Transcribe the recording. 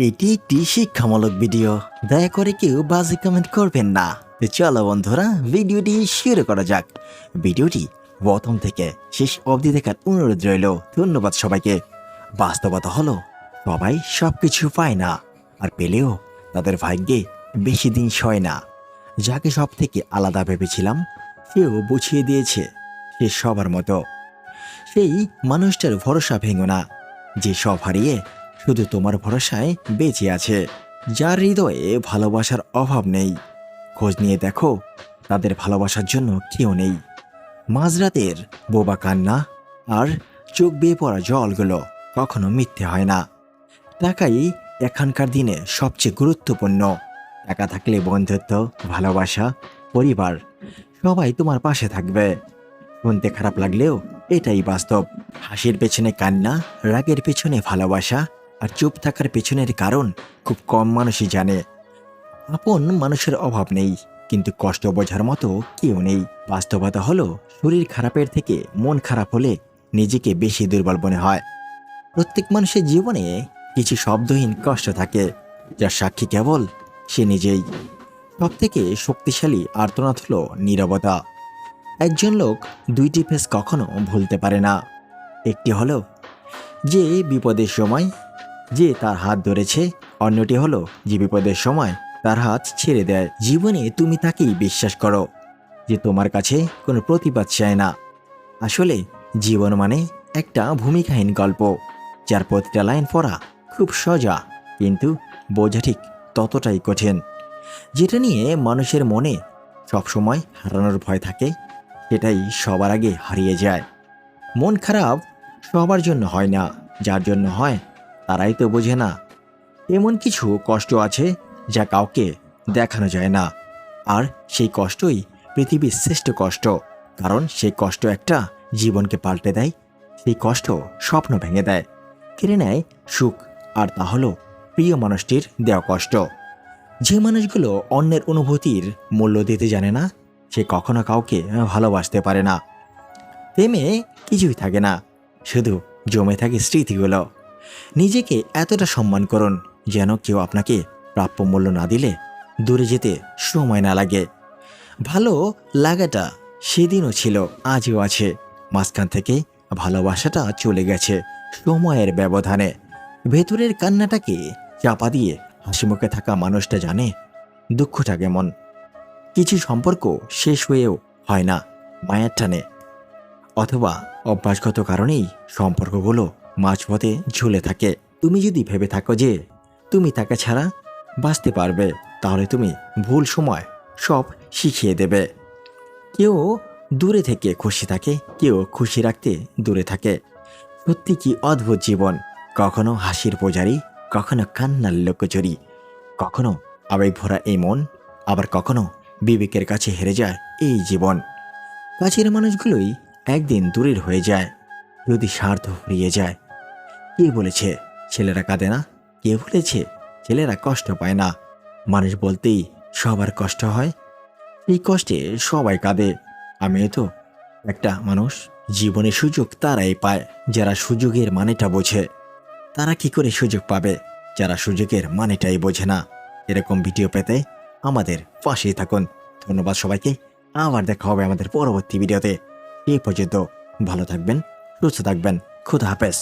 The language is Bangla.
এটি একটি শিক্ষামূলক ভিডিও, দয়া করে কেউ বাজে কমেন্ট করবেন না। তো চলো বন্ধুরা, ভিডিওটি শুরু করা যাক। ভিডিওটি প্রথম থেকে শেষ অবধি দেখার অনুরোধ রইল। ধন্যবাদ সবাইকে। বাস্তবতা হলো, সবাই সবকিছু পায় না, আর পেলেও তাদের ভাগ্যে বেশি দিন সয় না। যাকে সব থেকে আলাদা ভেবেছিলাম, সেও বুঝিয়ে দিয়েছে সে সবার মতো। সেই মানুষটার ভরসা ভেঙো না, যে সব হারিয়ে শুধু তোমার ভরসায় বেঁচে আছে। যার হৃদয়ে ভালোবাসার অভাব নেই, খোঁজ নিয়ে দেখো, তাদের ভালোবাসার জন্য কেউ নেই। মাঝরাতের বোবা কান্না আর চোখ বেয়ে পড়া জলগুলো কখনো মিথ্যে হয় না। টাকাই এখনকার দিনে সবচেয়ে গুরুত্বপূর্ণ। টাকা থাকলে বন্ধুত্ব, ভালোবাসা, পরিবার সবাই তোমার পাশে থাকবে। শুনতে খারাপ লাগলেও এটাই বাস্তব। হাসির পেছনে কান্না, রাগের পেছনে ভালোবাসা, আর চুপ থাকার পেছনের কারণ খুব কম মানুষই জানে। আপন মানুষের অভাব নেই, কিন্তু কষ্ট বোঝার মতো কেউ নেই। বাস্তবতা হলো, শরীর খারাপের থেকে মন খারাপ হলে নিজেকে বেশি দুর্বল মনে হয়। প্রত্যেক মানুষের জীবনে কিছু শব্দহীন কষ্ট থাকে, যার সাক্ষী কেবল সে নিজেই। সব থেকে শক্তিশালী আর্তনাদ হলো নীরবতা। একজন লোক দুইটি ফেস কখনো ভুলতে পারে না। একটি হলো যে বিপদের সময় যে তার হাত ধরেছে, অন্যটি হলো যে বিপদের সময় তার হাত ছেড়ে দেয়। জীবনে তুমি তাকেই বিশ্বাস করো যে তোমার কাছে কোনো প্রতিবাদ চায় না। আসলে জীবন মানে একটা ভূমিকাহীন গল্প, যার প্রতিটা লাইন পড়া খুব সোজা, কিন্তু বোঝা ঠিক ততটাই কঠিন। যেটা নিয়ে মানুষের মনে সবসময় হারানোর ভয় থাকে, সেটাই সবার আগে হারিয়ে যায়। মন খারাপ সবার জন্য হয় না, যার জন্য হয় তারাই তো বোঝে না। এমন কিছু কষ্ট আছে যা কাউকে দেখানো যায় না, আর সেই কষ্টই পৃথিবীর শ্রেষ্ঠ কষ্ট। কারণ সেই কষ্ট একটা জীবনকে পাল্টে দেয়। সেই কষ্ট স্বপ্ন ভেঙে দেয়, কেড়ে নেয় সুখ, আর তা হলো প্রিয় মানুষটির দেওয়া কষ্ট। যে মানুষগুলো অন্যের অনুভূতির মূল্য দিতে জানে না, সে কখনো কাউকে ভালোবাসতে পারে না। প্রেমে কিছুই থাকে না, শুধু জমে থাকে স্মৃতিগুলো। নিজেকে এতটা সম্মান করুন যেন কেউ আপনাকে প্রাপ্য মূল্য না দিলে দূরে যেতে সময় না লাগে। ভালো লাগাটা সেদিনও ছিল, আজও আছে। মাঝখান থেকে ভালোবাসাটা চলে গেছে সময়ের ব্যবধানে। ভেতরের কান্নাটাকে চাপা দিয়ে হাসিমুখে থাকা মানুষটা জানে দুঃখটা কেমন। কিছু সম্পর্ক শেষ হয়েও হয় না মায়ের টানে, অথবা অভ্যাসগত কারণেই সম্পর্কগুলো মাঝপথে ঝুলে থাকে। তুমি যদি ভেবে থাকো যে তুমি তাকে ছাড়া বাঁচতে পারবে, তাহলে তুমি ভুল সময় সব শিখিয়ে দেবে। কেউ দূরে থেকে খুশি থাকে, কেউ খুশি রাখতে দূরে থাকে। সত্যি কি অদ্ভুত জীবন! কখনো হাসির পূজারি, কখনো কান্নার লোকচুরি, কখনো আবেগ ভরা এই মন, আবার কখনো বিবেকের কাছে হেরে যায় এই জীবন। কাছের মানুষগুলোই একদিন দূরের হয়ে যায় যদি স্বার্থ হারিয়ে যায়। কে বলেছে ছেলেরা কাঁদে না? কে বলেছে ছেলেরা কষ্ট পায় না? মানুষ বলতেই সবার কষ্ট হয়, এই কষ্টে সবাই কাঁদে। আমিও তো একটা মানুষ। জীবনে সুযোগ তারাই পায় যারা সুযোগের মানেটা বোঝে। তারা কি করে সুযোগ পাবে যারা সুযোগের মানেটাই বোঝে না? এরকম ভিডিও পেতে আমাদের পাশেই থাকুন। ধন্যবাদ সবাইকে। আবার দেখা হবে আমাদের পরবর্তী ভিডিওতে। এই পর্যন্ত ভালো থাকবেন, সুস্থ থাকবেন। খুদা হাফেজ।